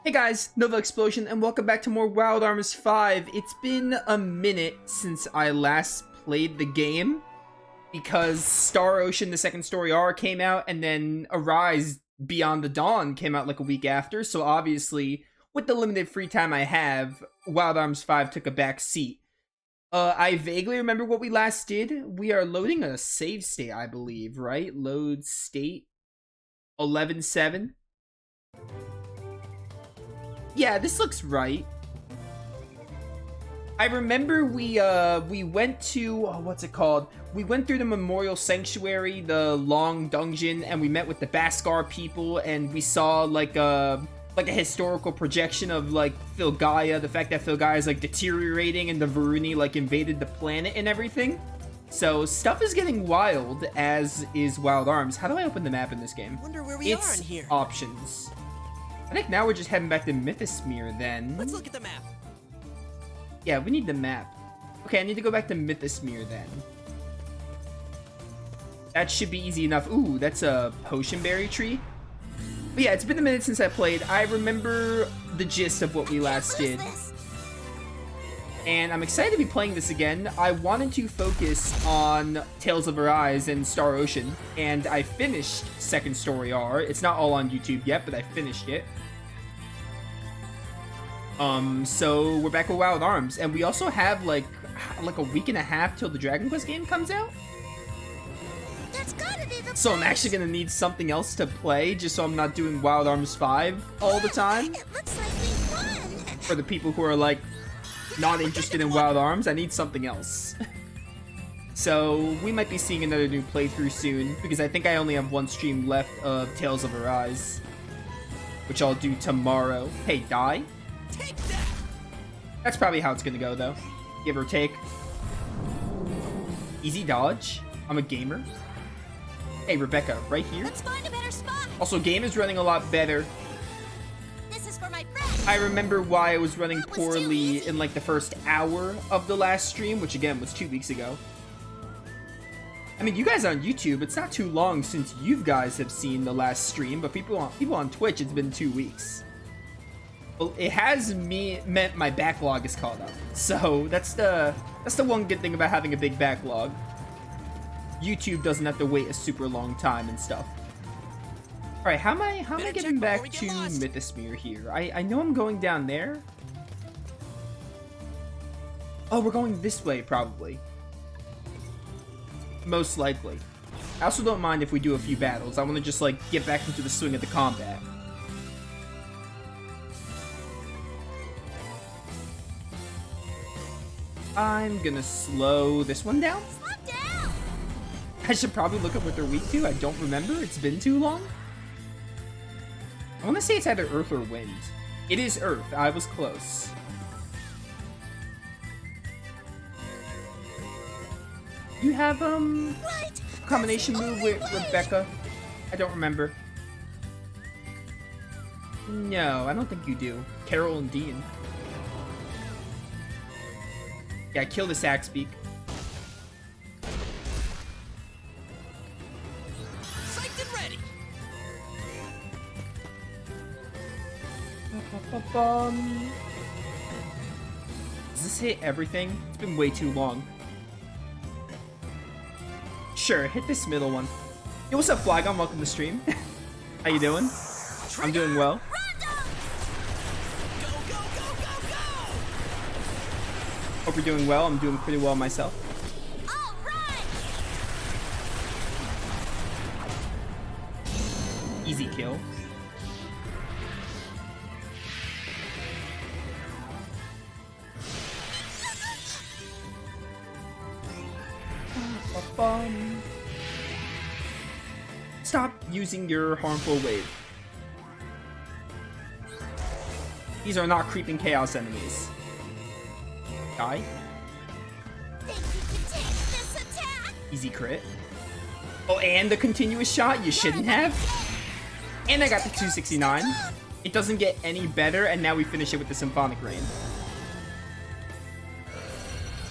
Hey guys, Novaexplosion, and welcome back to more Wild Arms 5. It's been a minute since I last played the game, because Star Ocean, the second story R, came out, and then Arise Beyond the Dawn came out like a week after, so obviously, with the limited free time I have, Wild Arms 5 took a back seat. I vaguely remember what we last did. We are loading a save state, I believe, right? Load state 11.7. Yeah, this looks right. I remember we went to, what's it called? We went through the Memorial Sanctuary, the long dungeon, and we met with the Bhaskar people, and we saw like a historical projection of like Filgaia, the fact that Filgaia is like deteriorating and the Veruni like invaded the planet and everything. So stuff is getting wild, as is Wild Arms. How do I open the map in this game? Wonder where we are in here. Options. I think now we're just heading back to Mythosmere then. Let's look at the map. Yeah, we need the map. Okay, I need to go back to Mythosmere then. That should be easy enough. Ooh, that's a potion berry tree. But yeah, it's been a minute since I played. I remember the gist of what we last did. And I'm excited to be playing this again. I wanted to focus on Tales of Arise and Star Ocean, and I finished Second Story R. It's not all on YouTube yet, but I finished it. So we're back with Wild Arms, and we also have like a week and a half till the Dragon Quest game comes out. That's gotta be the So I'm actually gonna need something else to play, just so I'm not doing Wild Arms 5 all the time. It looks like we won. For the people who are like not interested in Wild Arms, I need something else. So we might be seeing another new playthrough soon, because I think I only have one stream left of Tales of Arise, which I'll do tomorrow. Hey, die? Take that. That's probably how it's gonna go, though. Give or take. Easy dodge. I'm a gamer. Hey, Rebecca, right here. Let's find a better spot. Also, game is running a lot better. This is for my friend. I remember why I was running poorly in like the first hour of the last stream, which again was 2 weeks ago. I mean, you guys on YouTube, it's not too long since you guys have seen the last stream, but people on Twitch, it's been 2 weeks. Well, it has meant my backlog is caught up. So that's the one good thing about having a big backlog. YouTube doesn't have to wait a super long time and stuff. All right, how am I getting back to Mythosmere here? I know I'm going down there. Oh, we're going this way probably. Most likely. I also don't mind if we do a few battles. I want to just like get back into the swing of the combat. I'm gonna slow this one down. Slow down. I should probably look up what they're weak to. I don't remember. It's been too long. I want to say it's either Earth or Wind. It is Earth. I was close. You have, Right. a combination move with Rebecca? I don't remember. No, I don't think you do. Carol and Dean. Yeah, kill the Saxbeak. Psyched and ready. Does this hit everything? It's been way too long. Sure, hit this middle one. Yo, what's up, Flygon? Welcome to stream. How you doing? I'm doing well. Go, go, go, go, go. Hope you're doing well. I'm doing pretty well myself. All right. Easy kill. Stop using your harmful wave. These are not creeping chaos enemies. Die. Think you can take this attack? Easy crit. Oh, and the continuous shot? You shouldn't have. And I got the 269. It doesn't get any better, and now we finish it with the Symphonic Rain.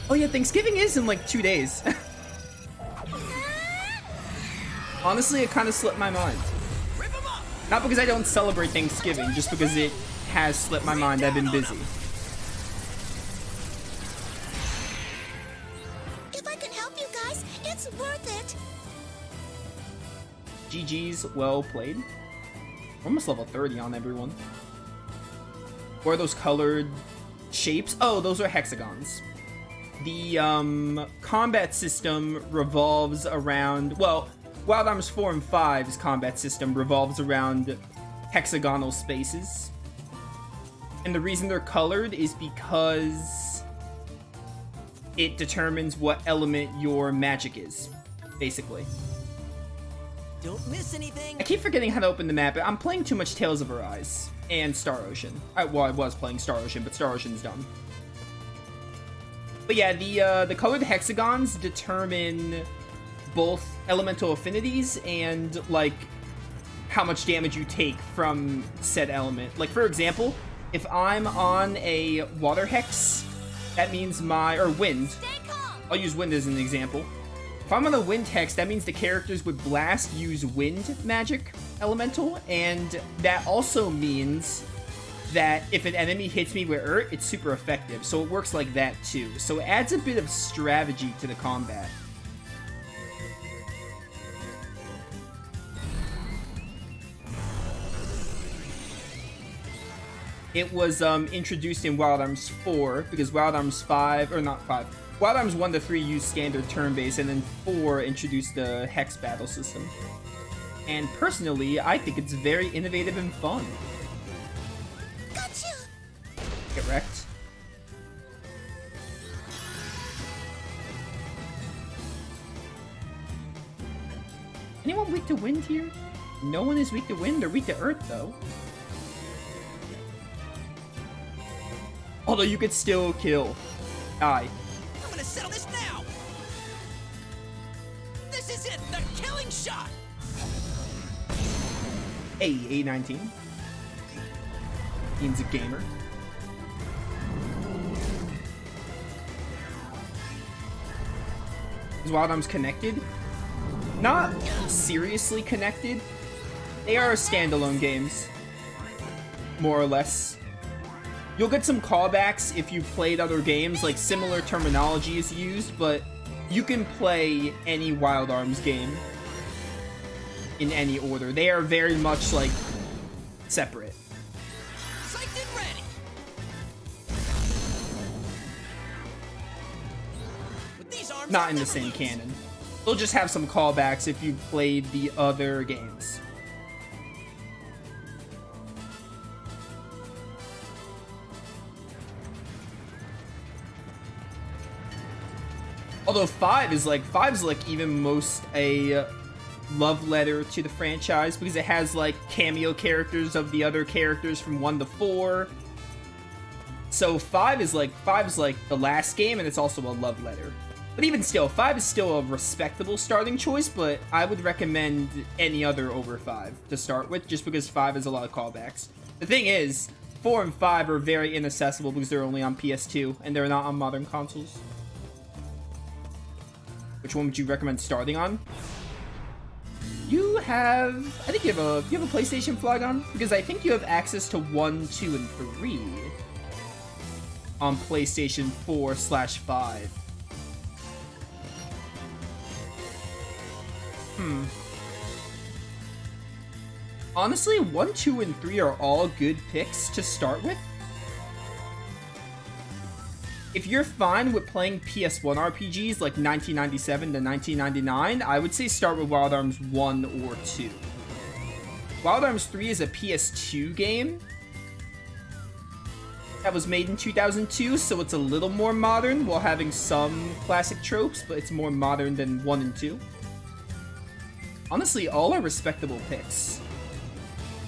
Oh yeah, Thanksgiving is in like 2 days. Honestly, it kind of slipped my mind. Rip 'em up. Not because I don't celebrate Thanksgiving, just because it has slipped my mind. I've been busy. If I can help you guys, it's worth it. GG's, well played. We're almost level 30 on everyone. What are those colored shapes? Oh, those are hexagons. The combat system revolves around, well, Wild Arms 4 and 5's combat system revolves around hexagonal spaces. And the reason they're colored is because it determines what element your magic is, basically. Don't miss anything. I keep forgetting how to open the map. I'm playing too much Tales of Arise and Star Ocean. Well, I was playing Star Ocean, but Star Ocean's done. But yeah, the colored hexagons determine both elemental affinities and, like, how much damage you take from said element. Like, for example, if I'm on a water hex, that means or wind. Stay calm. I'll use wind as an example. If I'm on a wind hex, that means the characters with blast use wind magic elemental, and that also means that if an enemy hits me with Earth, it's super effective. So it works like that too. So it adds a bit of strategy to the combat. It was introduced in Wild Arms 4 because Wild Arms 5, or not 5, Wild Arms 1 to 3 used standard turn-based, and then 4 introduced the hex battle system. And personally, I think it's very innovative and fun. Got you. Get wrecked. Anyone weak to wind here? No one is weak to wind. They're weak to earth, though. Although you could still kill. Die. I'm gonna settle this now. This is it, the killing shot. Hey, A19. Ian's a gamer. Is Wild Arms connected? Not seriously connected. They are standalone games. More or less. You'll get some callbacks if you've played other games, like similar terminology is used, but you can play any Wild Arms game in any order. They are very much, like, separate. Psyched and ready. With these arms, Not I'll in the never same lose. canon. They'll just have some callbacks if you've played the other games. Although 5's like even most a love letter to the franchise because it has like cameo characters of the other characters from 1 to 4. So 5 is like the last game, and it's also a love letter. But even still, 5 is still a respectable starting choice, but I would recommend any other over 5 to start with, just because 5 has a lot of callbacks. The thing is, 4 and 5 are very inaccessible because they're only on PS2, and they're not on modern consoles. Which one would you recommend starting on? You have... I think you have a PlayStation flag on? Because I think you have access to 1, 2, and 3 on PlayStation 4/5. Honestly, 1, 2, and 3 are all good picks to start with. If you're fine with playing PS1 RPGs like 1997 to 1999, I would say start with Wild Arms 1 or 2. Wild Arms 3 is a PS2 game that was made in 2002, so it's a little more modern while having some classic tropes, but it's more modern than 1 and 2. Honestly, all are respectable picks,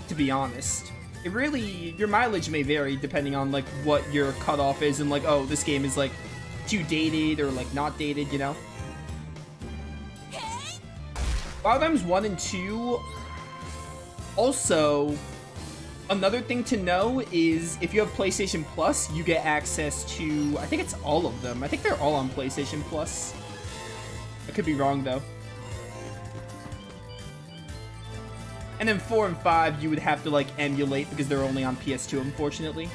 to be honest. It really, your mileage may vary depending on like what your cutoff is and like, oh, this game is like too dated or like not dated, you know? Hey. Wild Arms 1 and 2, also, another thing to know is if you have PlayStation Plus, you get access to, I think it's all of them. I think they're all on PlayStation Plus. I could be wrong though. And then 4 and 5, you would have to, like, emulate because they're only on PS2, unfortunately.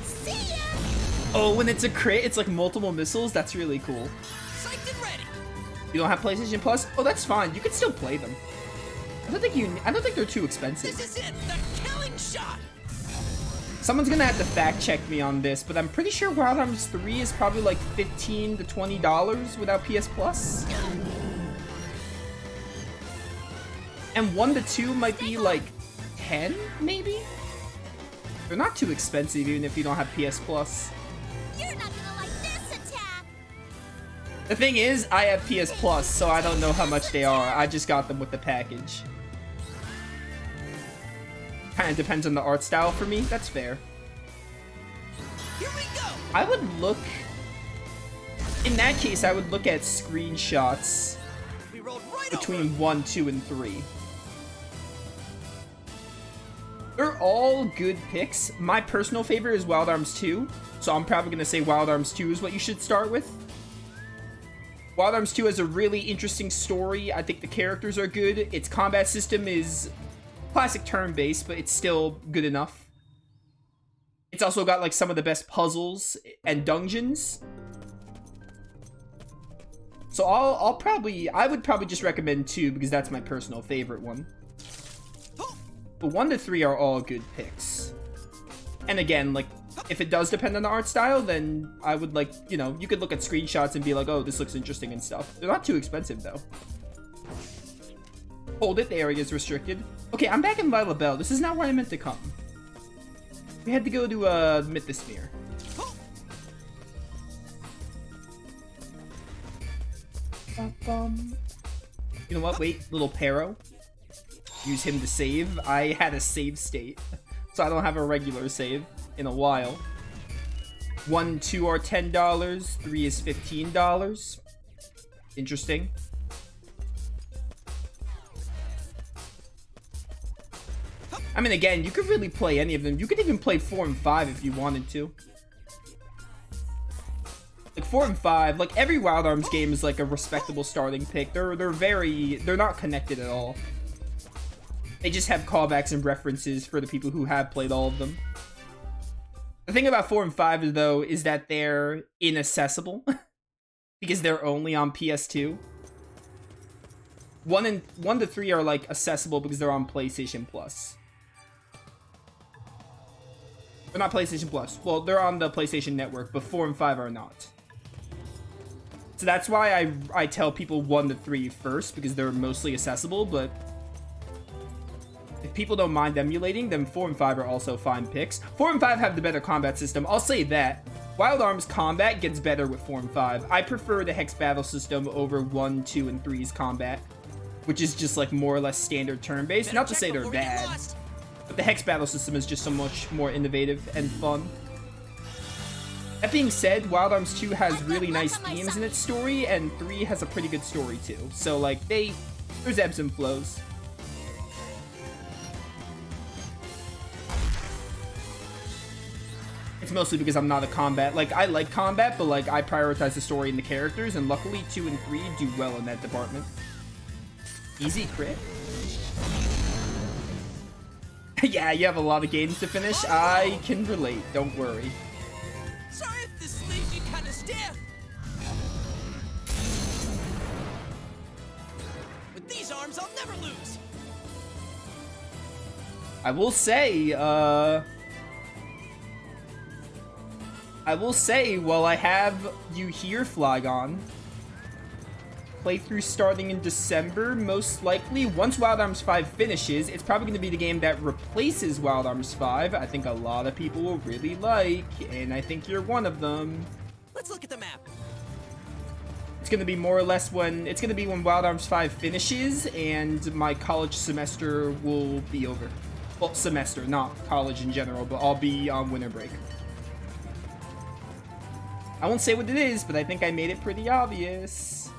See ya! Oh, when it's a crit, it's like multiple missiles. That's really cool. Psyched and ready. You don't have PlayStation Plus? Oh, that's fine. You can still play them. I don't think they're too expensive. This is it. The killing shot. Someone's gonna have to fact check me on this, but I'm pretty sure Wild Arms 3 is probably like $15 to $20 without PS Plus. And 1 to 2 might be like 10, maybe? They're not too expensive even if you don't have PS Plus. You're not gonna like this attack! The thing is, I have PS Plus, so I don't know how much they are. I just got them with the package. Kind of depends on the art style for me. That's fair. Here we go. I would look... In that case, I would look at screenshots We rolled right between 1, 2, and 3. They're all good picks. My personal favorite is Wild Arms 2, so I'm probably going to say Wild Arms 2 is what you should start with. Wild Arms 2 has a really interesting story. I think the characters are good. Its combat system is classic turn-based, but it's still good enough. It's also got like some of the best puzzles and dungeons. So I would probably just recommend 2 because that's my personal favorite one. But 1 to 3 are all good picks. And again, like, if it does depend on the art style, then I would like, you know, you could look at screenshots and be like, oh, this looks interesting and stuff. They're not too expensive though. Hold it, the area is restricted. Okay, I'm back in Lila Bell. This is not where I meant to come. We had to go to Mythosphere. You know what? Wait, little Pero. Use him to save. I had a save state, so I don't have a regular save in a while. 1, 2 are $10. 3 is $15. Interesting. I mean, again, you could really play any of them. You could even play 4 and 5 if you wanted to. Like 4 and 5, like every Wild Arms game is like a respectable starting pick. They're not connected at all. They just have callbacks and references for the people who have played all of them. The thing about 4 and 5 though is that they're inaccessible because they're only on PS2. 1 to 3 are like accessible because they're on PlayStation Plus. They're not PlayStation Plus. Well, they're on the PlayStation Network, but 4 and 5 are not. So that's why I tell people 1 to 3 first, because they're mostly accessible, but if people don't mind emulating, then 4 and 5 are also fine picks. 4 and 5 have the better combat system. I'll say that. Wild Arms combat gets better with 4 and 5. I prefer the Hex battle system over 1, 2, and 3's combat, which is just like more or less standard turn-based. Not to say they're bad, but the Hex battle system is just so much more innovative and fun. That being said, Wild Arms 2 has really nice themes in its story, and 3 has a pretty good story too. So like there's ebbs and flows. It's mostly because I'm not a combat. Like, I like combat, but like I prioritize the story and the characters, and luckily 2 and 3 do well in that department. Easy crit. Yeah, you have a lot of games to finish. I can relate, don't worry. Sorry if this leaves you kind of stiff. With these arms, I'll never lose. I will say, while I have you here, Flygon, playthrough starting in December, most likely. Once Wild Arms 5 finishes, it's probably going to be the game that replaces Wild Arms 5. I think a lot of people will really like, and I think you're one of them. Let's look at the map. It's going to be more or less when Wild Arms 5 finishes, and my college semester will be over. Well, semester, not college in general, but I'll be on winter break. I won't say what it is, but I think I made it pretty obvious.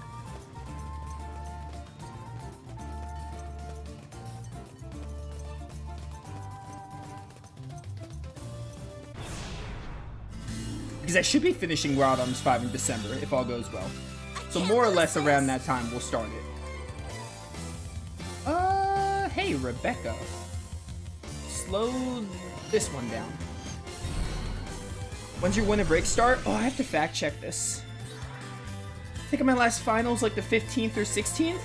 Because I should be finishing Wild Arms 5 in December, if all goes well. So more or less around that time, we'll start it. Rebecca. Slow this one down. When's your winter break start? Oh, I have to fact check this. I think my last finals like the 15th or 16th?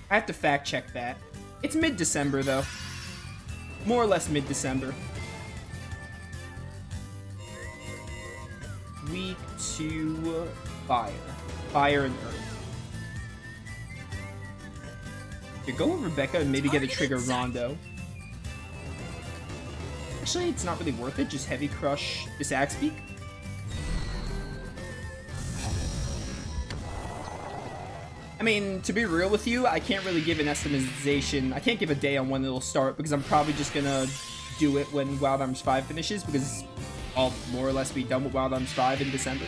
I have to fact check that. It's mid-December though. More or less mid-December. Week 2, fire. Fire and earth. You go with Rebecca and maybe get a trigger Rondo. Actually, it's not really worth it. Just heavy crush this Axe Beak. I mean, to be real with you, I can't really give an estimation. I can't give a day on when it'll start because I'm probably just gonna do it when Wild Arms 5 finishes because I'll more or less be done with Wild Arms 5 in December.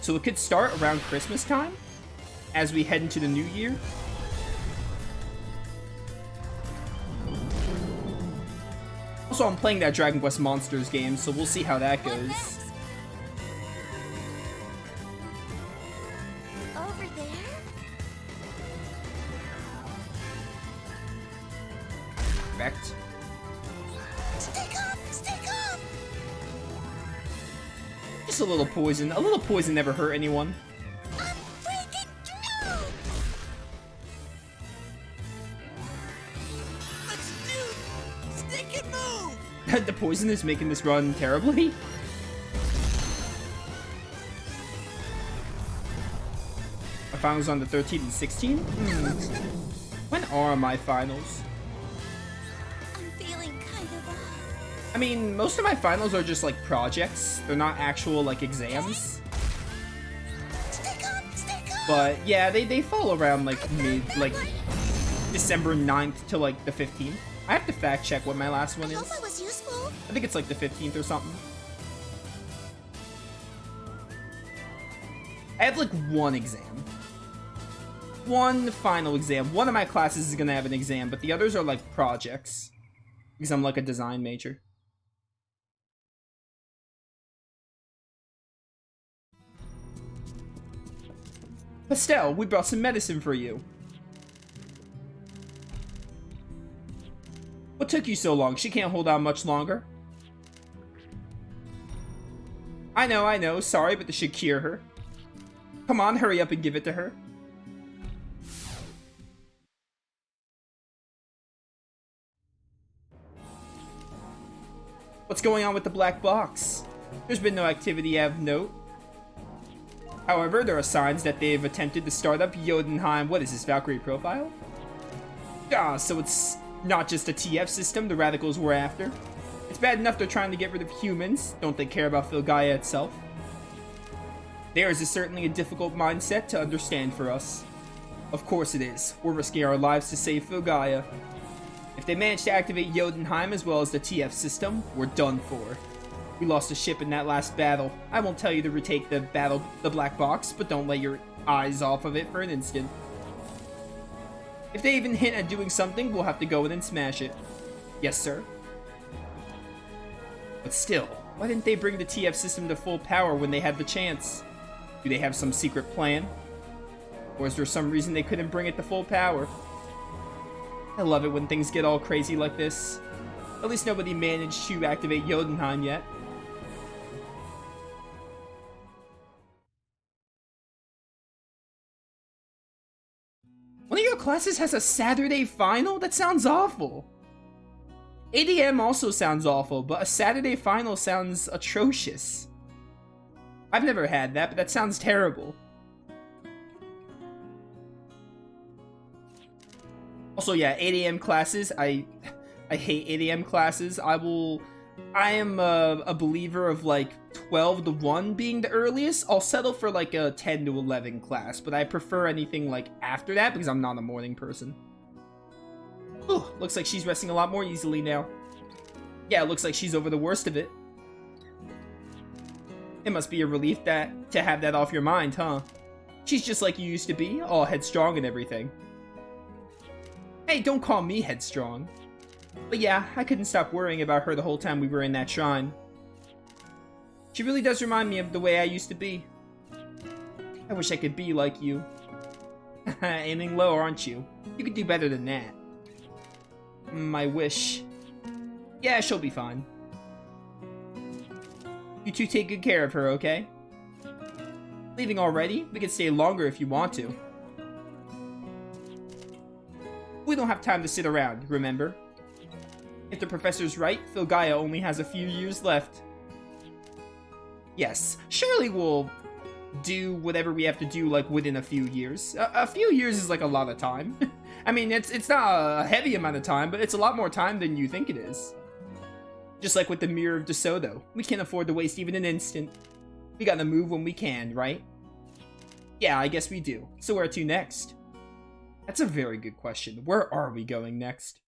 So it could start around Christmas time as we head into the new year. Also, I'm playing that Dragon Quest Monsters game, so we'll see how that goes. Over there? Correct. Stick up! Stick up! Just a little poison. A little poison never hurt anyone. I'm freaking through! Let's do stick and move. The poison is making this run terribly. My finals on the 13th and 16th? When are my finals? I'm feeling kind of I mean, most of my finals are just like projects. They're not actual like exams. Stick up! Stick up! But yeah, they fall around like December 9th to like the 15th. I have to fact check what my last one I is. hope I was useful. I think it's like the 15th or something. I have like one exam. One final exam. One of my classes is gonna have an exam, but the others are like projects. Because I'm like a design major. Pastel, we brought some medicine for you. What took you so long? She can't hold out much longer. I know. Sorry, but this should cure her. Come on, hurry up and give it to her. What's going on with the black box? There's been no activity of note. However, there are signs that they've attempted to start up Jotunheim. What is this, Valkyrie profile? Ah, so it's not just a TF system the radicals were after. It's bad enough they're trying to get rid of humans. Don't they care about Filgaia itself? Theirs is certainly a difficult mindset to understand for us. Of course it is. We're risking our lives to save Filgaia. If they manage to activate Jotunheim as well as the TF system, we're done for. We lost a ship in that last battle. I won't tell you to retake the black box, but don't let your eyes off of it for an instant. If they even hint at doing something, we'll have to go in and smash it. Yes, sir. But still, why didn't they bring the TF system to full power when they had the chance? Do they have some secret plan? Or is there some reason they couldn't bring it to full power? I love it when things get all crazy like this. At least nobody managed to activate Jotunheim yet. One of your classes has a Saturday final? That sounds awful. ADM also sounds awful, but a Saturday final sounds atrocious. I've never had that, but that sounds terrible. Also, yeah, 8 a.m. classes. I hate 8 a.m. classes. I am a believer of like 12 to 1 being the earliest. I'll settle for like a 10 to 11 class, but I prefer anything like after that because I'm not a morning person. Ooh, looks like she's resting a lot more easily now. Yeah, it looks like she's over the worst of it. It must be a relief to have that off your mind, huh? She's just like you used to be, all headstrong and everything. Hey, don't call me headstrong. But yeah, I couldn't stop worrying about her the whole time we were in that shrine. She really does remind me of the way I used to be. I wish I could be like you. Aiming low, aren't you? You could do better than that. My wish. Yeah, she'll be fine. You two take good care of her, okay? Leaving already? We can stay longer if you want to. We don't have time to sit around, remember? If the professor's right, Filgaia only has a few years left. Yes, surely we'll do whatever we have to do, like, within a few years. A few years is, like, a lot of time. I mean, it's not a heavy amount of time, but it's a lot more time than you think it is. Just like with the Mirror of DeSoto. We can't afford to waste even an instant. We gotta move when we can, right? Yeah, I guess we do. So where to next? That's a very good question. Where are we going next?